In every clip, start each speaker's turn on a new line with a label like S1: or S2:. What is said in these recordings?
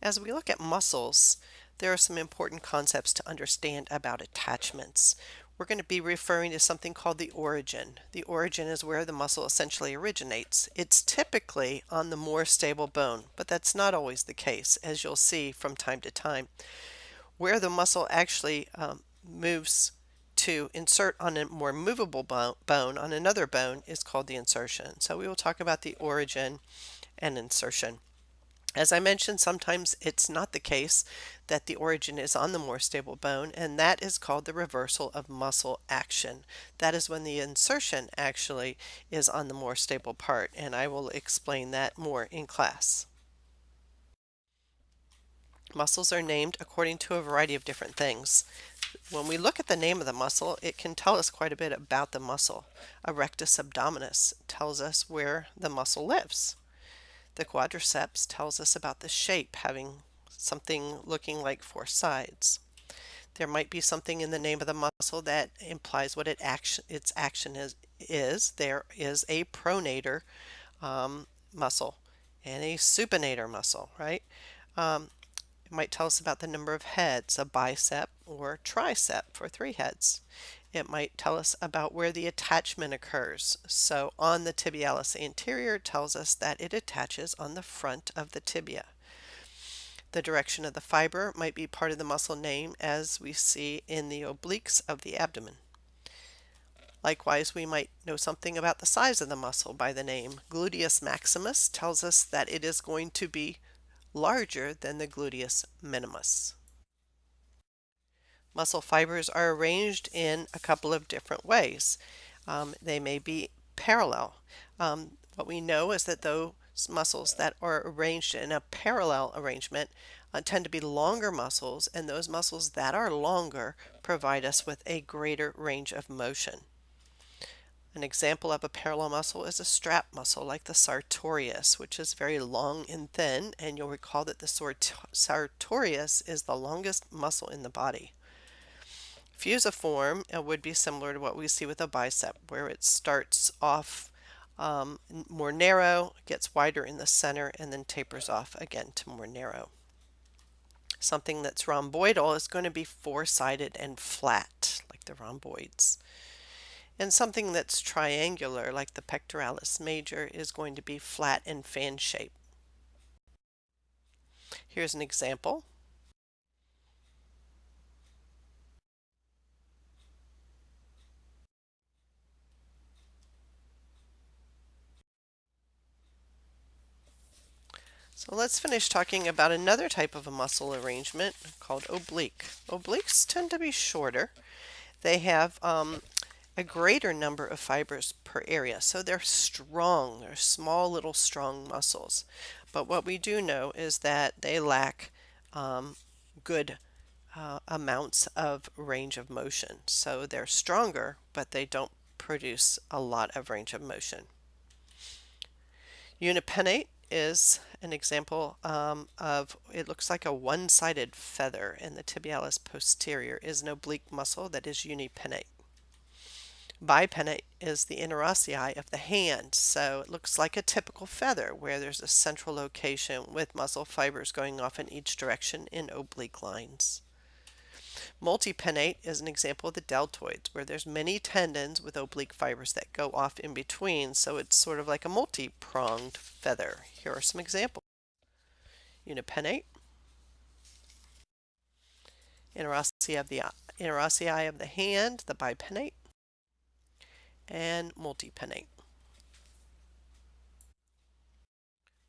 S1: As we look at muscles, there are some important concepts to understand about attachments. We're going to be referring to something called the origin. The origin is where the muscle essentially originates. It's typically on the more stable bone, but that's not always the case, as you'll see from time to time. Where the muscle actually moves to insert on a more movable bone on another bone is called the insertion. So we will talk about the origin and insertion. As I mentioned, sometimes it's not the case that the origin is on the more stable bone, and that is called the reversal of muscle action. That is when the insertion actually is on the more stable part, and I will explain that more in class. Muscles are named according to a variety of different things. When we look at the name of the muscle, it can tell us quite a bit about the muscle. A rectus abdominis tells us where the muscle lives. The quadriceps tells us about the shape, having something looking like four sides. There might be something in the name of the muscle that implies what its action is. There is a pronator muscle and a supinator muscle, right? It might tell us about the number of heads, a bicep or tricep for 3 heads. It might tell us about where the attachment occurs. So on the tibialis anterior tells us that it attaches on the front of the tibia. The direction of the fiber might be part of the muscle name, as we see in the obliques of the abdomen. Likewise, we might know something about the size of the muscle by the name. Gluteus maximus tells us that it is going to be larger than the gluteus minimus. Muscle fibers are arranged in a couple of different ways. They may be parallel. What we know is that those muscles that are arranged in a parallel arrangement tend to be longer muscles, and those muscles that are longer provide us with a greater range of motion. An example of a parallel muscle is a strap muscle like the sartorius, which is very long and thin, and you'll recall that the sartorius is the longest muscle in the body. Fusiform would be similar to what we see with a bicep, where it starts off more narrow, gets wider in the center, and then tapers off again to more narrow. Something that's rhomboidal is going to be four-sided and flat, like the rhomboids. And something that's triangular, like the pectoralis major, is going to be flat and fan shaped. Here's an example. So let's finish talking about another type of a muscle arrangement called oblique. Obliques tend to be shorter. They have a greater number of fibers per area, so they're strong. They're small, little, strong muscles. But what we do know is that they lack good amounts of range of motion. So they're stronger, but they don't produce a lot of range of motion. Unipennate is an example of, it looks like a one-sided feather, and the tibialis posterior is an oblique muscle that is unipennate. Bipennate is the interossei of the hand, so it looks like a typical feather where there's a central location with muscle fibers going off in each direction in oblique lines. Multipennate is an example of the deltoids, where there's many tendons with oblique fibers that go off in between, so it's sort of like a multi-pronged feather. Here are some examples. Unipennate, interossei of the hand, the bipennate, and multipennate.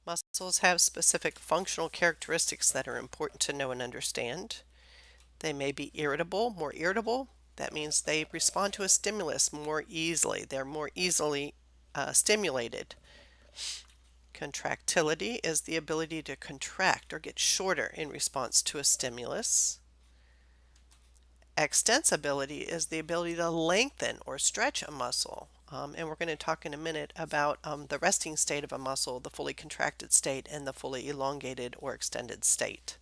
S1: Muscles have specific functional characteristics that are important to know and understand. They may be irritable, more irritable. That means they respond to a stimulus more easily. They're more easily stimulated. Contractility is the ability to contract or get shorter in response to a stimulus. Extensibility is the ability to lengthen or stretch a muscle. And we're going to talk in a minute about the resting state of a muscle, the fully contracted state, and the fully elongated or extended state.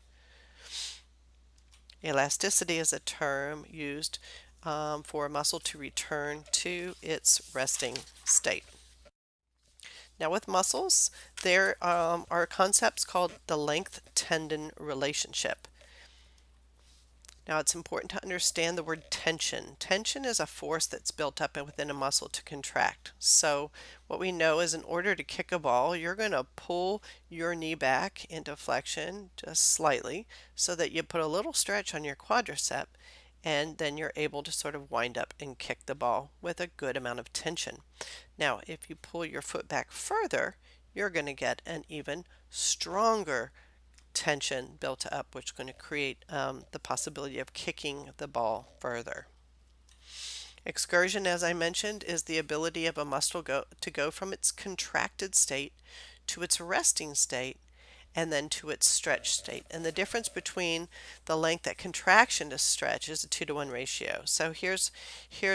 S1: Elasticity is a term used for a muscle to return to its resting state. Now, with muscles, there are concepts called the length tendon relationship. Now, it's important to understand the word tension. Tension is a force that's built up within a muscle to contract. So, what we know is in order to kick a ball, you're going to pull your knee back into flexion just slightly so that you put a little stretch on your quadricep, and then you're able to sort of wind up and kick the ball with a good amount of tension. Now, if you pull your foot back further, you're going to get an even stronger tension built up, which is going to create the possibility of kicking the ball further. Excursion, as I mentioned, is the ability of a muscle to go from its contracted state to its resting state and then to its stretch state. And the difference between the length at contraction to stretch is a 2-to-1 ratio. So here's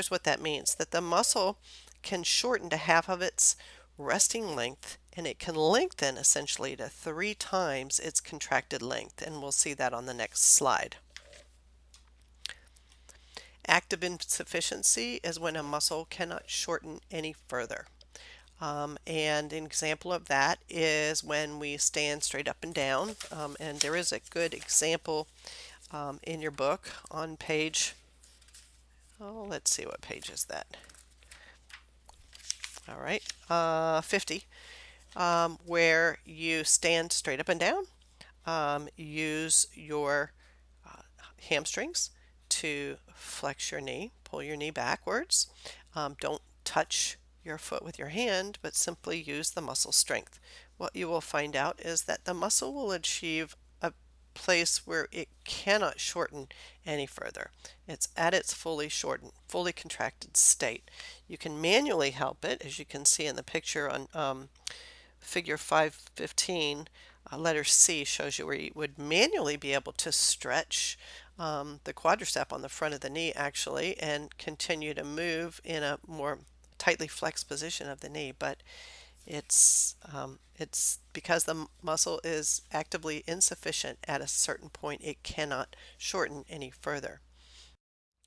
S1: what that means, that the muscle can shorten to half of its resting length, and it can lengthen essentially to 3 times its contracted length, and we'll see that on the next slide. Active insufficiency is when a muscle cannot shorten any further. And an example of that is when we stand straight up and down. And there is a good example in your book on page, let's see, what page is that? All right, 50, where you stand straight up and down, use your hamstrings to flex your knee, pull your knee backwards. Don't touch your foot with your hand, but simply use the muscle strength. What you will find out is that the muscle will achieve a place where it cannot shorten any further. It's at its fully shortened, fully contracted state. You can manually help it, as you can see in the picture on figure 515. Letter C shows you where you would manually be able to stretch the quadricep on the front of the knee actually and continue to move in a more tightly flexed position of the knee, but it's because the muscle is actively insufficient at a certain point, it cannot shorten any further.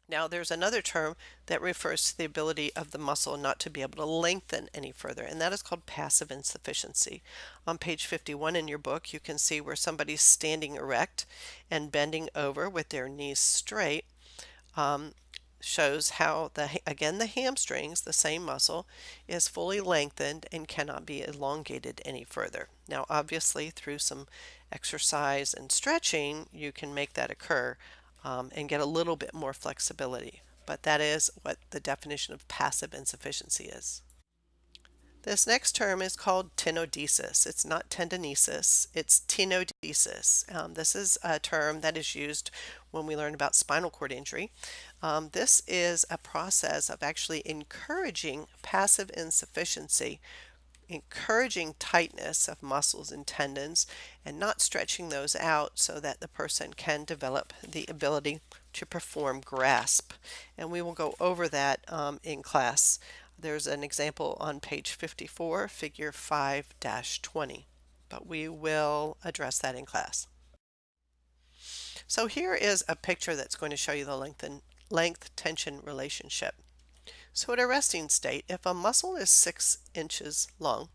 S1: Now, there's another term that refers to the ability of the muscle not to be able to lengthen any further, and that is called passive insufficiency. On page 51 in your book, you can see where somebody's standing erect and bending over with their knees straight. Shows how again the hamstrings, the same muscle, is fully lengthened and cannot be elongated any further. Now, obviously, through some exercise and stretching, you can make that occur and get a little bit more flexibility. But that is what the definition of passive insufficiency is. This next term is called tenodesis. It's not tendonesis, it's tenodesis. This is a term that is used when we learn about spinal cord injury. This is a process of actually encouraging passive insufficiency, encouraging tightness of muscles and tendons, and not stretching those out so that the person can develop the ability to perform grasp. And we will go over that in class. There's an example on page 54, figure 5-20, but we will address that in class. So here is a picture that's going to show you the length-tension relationship. So at a resting state, if a muscle is 6 inches long,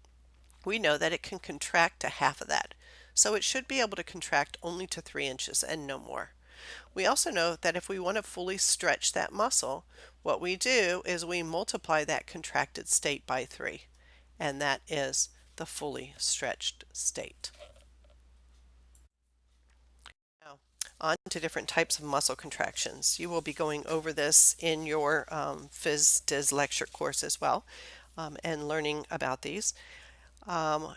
S1: we know that it can contract to half of that. So it should be able to contract only to 3 inches and no more. We also know that if we want to fully stretch that muscle, what we do is we multiply that contracted state by 3, and that is the fully stretched state. Now, on to different types of muscle contractions. You will be going over this in your Phys-Dis lecture course as well, and learning about these.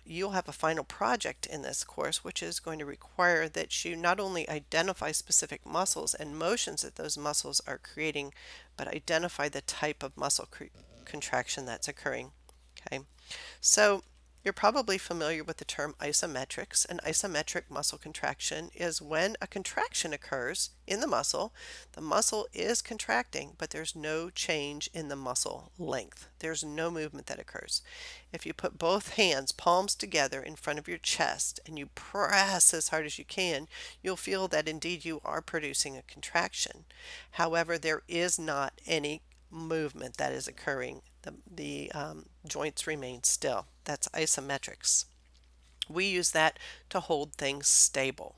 S1: You'll have a final project in this course, which is going to require that you not only identify specific muscles and motions that those muscles are creating, but identify the type of muscle contraction that's occurring. Okay, so you're probably familiar with the term isometrics. An isometric muscle contraction is when a contraction occurs in the muscle is contracting, but there's no change in the muscle length. There's no movement that occurs. If you put both hands, palms together in front of your chest, and you press as hard as you can, you'll feel that indeed you are producing a contraction. However, there is not any movement that is occurring. The joints remain still. That's isometrics. We use that to hold things stable.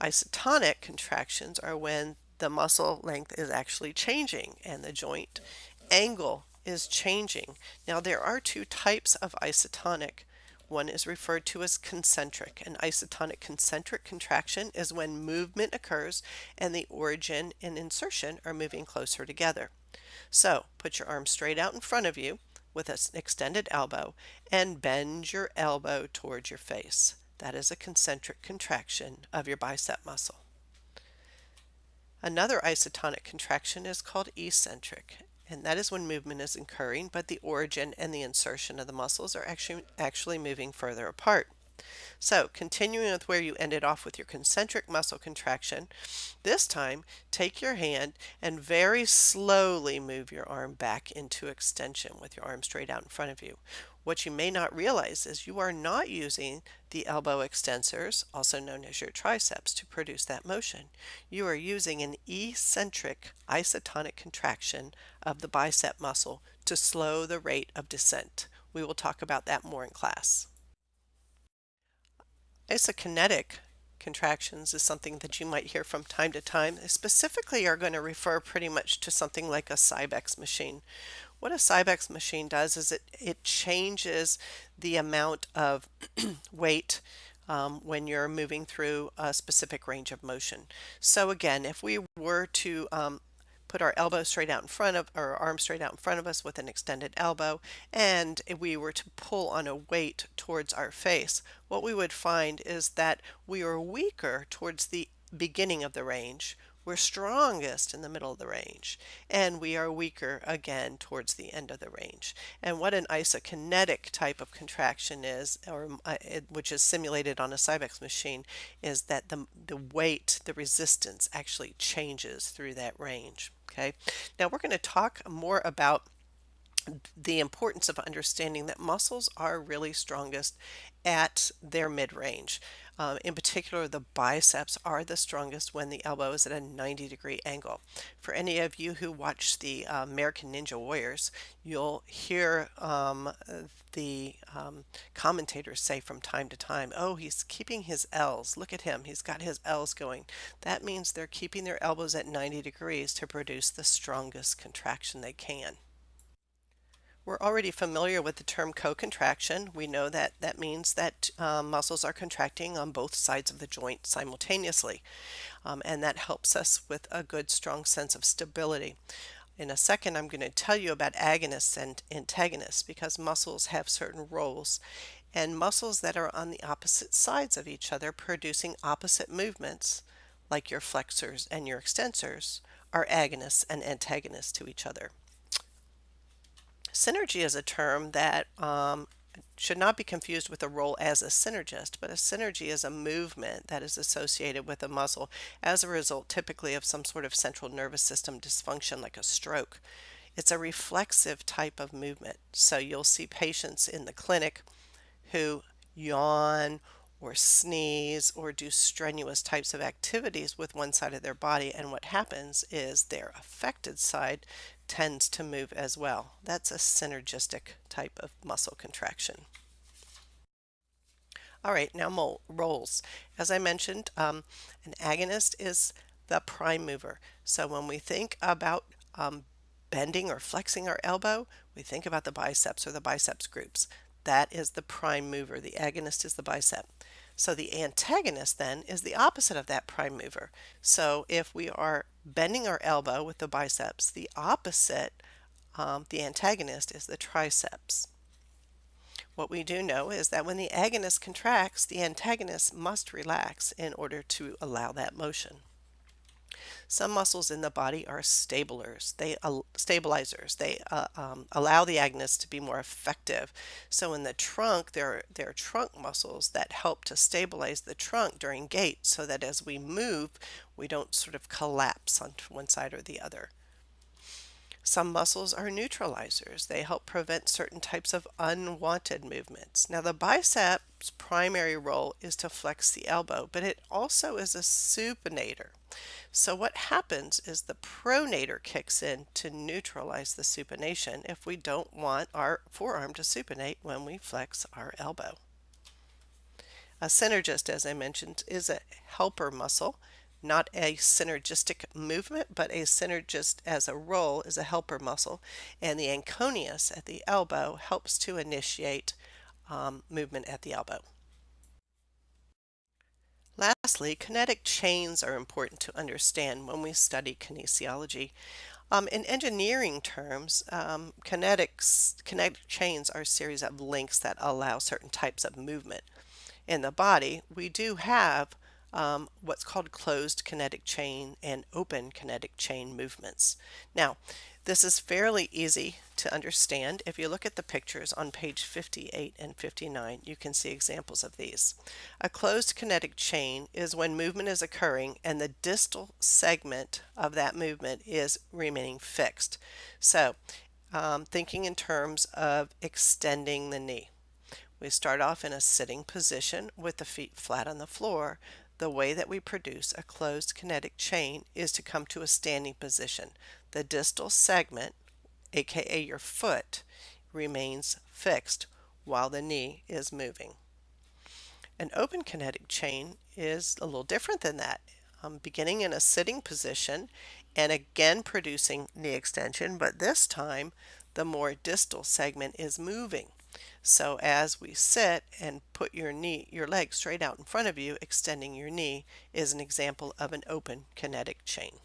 S1: Isotonic contractions are when the muscle length is actually changing and the joint angle is changing. Now, there are two types of isotonic. One is referred to as concentric. An isotonic concentric contraction is when movement occurs and the origin and insertion are moving closer together. So, put your arm straight out in front of you with an extended elbow and bend your elbow towards your face. That is a concentric contraction of your bicep muscle. Another isotonic contraction is called eccentric, and that is when movement is occurring, but the origin and the insertion of the muscles are actually moving further apart. So, continuing with where you ended off with your concentric muscle contraction, this time take your hand and very slowly move your arm back into extension with your arm straight out in front of you. What you may not realize is you are not using the elbow extensors, also known as your triceps, to produce that motion. You are using an eccentric isotonic contraction of the bicep muscle to slow the rate of descent. We will talk about that more in class. Isokinetic contractions is something that you might hear from time to time. They specifically are going to refer pretty much to something like a Cybex machine. What a Cybex machine does is it changes the amount of weight when you're moving through a specific range of motion. So again, if we were to put our elbow straight out in front of our arm straight out in front of us with an extended elbow, and if we were to pull on a weight towards our face, what we would find is that we are weaker towards the beginning of the range. We're strongest in the middle of the range, and we are weaker again towards the end of the range. And what an isokinetic type of contraction is, which is simulated on a Cybex machine, is that the weight, the resistance actually changes through that range. Okay, now we're going to talk more about the importance of understanding that muscles are really strongest at their mid-range. In particular, the biceps are the strongest when the elbow is at a 90-degree angle. For any of you who watch the American Ninja Warriors, you'll hear the commentators say from time to time, "Oh, he's keeping his L's. Look at him. He's got his L's going." That means they're keeping their elbows at 90 degrees to produce the strongest contraction they can. We're already familiar with the term co-contraction. We know that that means that muscles are contracting on both sides of the joint simultaneously, and that helps us with a good, strong sense of stability. In a second, I'm going to tell you about agonists and antagonists because muscles have certain roles, and muscles that are on the opposite sides of each other producing opposite movements, like your flexors and your extensors, are agonists and antagonists to each other. Synergy is a term that should not be confused with a role as a synergist, but a synergy is a movement that is associated with a muscle as a result typically of some sort of central nervous system dysfunction like a stroke. It's a reflexive type of movement. So you'll see patients in the clinic who yawn or sneeze or do strenuous types of activities with one side of their body, and what happens is their affected side tends to move as well. That's a synergistic type of muscle contraction. All right, now roles. As I mentioned, an agonist is the prime mover. So when we think about bending or flexing our elbow, we think about the biceps or the biceps groups. That is the prime mover. The agonist is the bicep. So the antagonist then is the opposite of that prime mover. So if we are bending our elbow with the biceps, the opposite, the antagonist is the triceps. What we do know is that when the agonist contracts, the antagonist must relax in order to allow that motion. Some muscles in the body are stabilizers. They allow the agonist to be more effective. So in the trunk, there are trunk muscles that help to stabilize the trunk during gait so that as we move, we don't sort of collapse onto one side or the other. Some muscles are neutralizers. They help prevent certain types of unwanted movements. Now, the bicep's primary role is to flex the elbow, but it also is a supinator. So what happens is the pronator kicks in to neutralize the supination if we don't want our forearm to supinate when we flex our elbow. A synergist, as I mentioned, is a helper muscle, not a synergistic movement, but a synergist as a role is a helper muscle, and the anconeus at the elbow helps to initiate movement at the elbow. Lastly, kinetic chains are important to understand when we study kinesiology. In engineering terms, kinetic chains are a series of links that allow certain types of movement. In the body, we do have what's called closed kinetic chain and open kinetic chain movements. Now, this is fairly easy to understand. If you look at the pictures on page 58 and 59, you can see examples of these. A closed kinetic chain is when movement is occurring and the distal segment of that movement is remaining fixed. So, thinking in terms of extending the knee. We start off in a sitting position with the feet flat on the floor. The way that we produce a closed kinetic chain is to come to a standing position. The distal segment, aka your foot, remains fixed while the knee is moving. An open kinetic chain is a little different than that. Beginning in a sitting position and again producing knee extension, but this time the more distal segment is moving. So as we sit and put your leg straight out in front of you, extending your knee is an example of an open kinetic chain.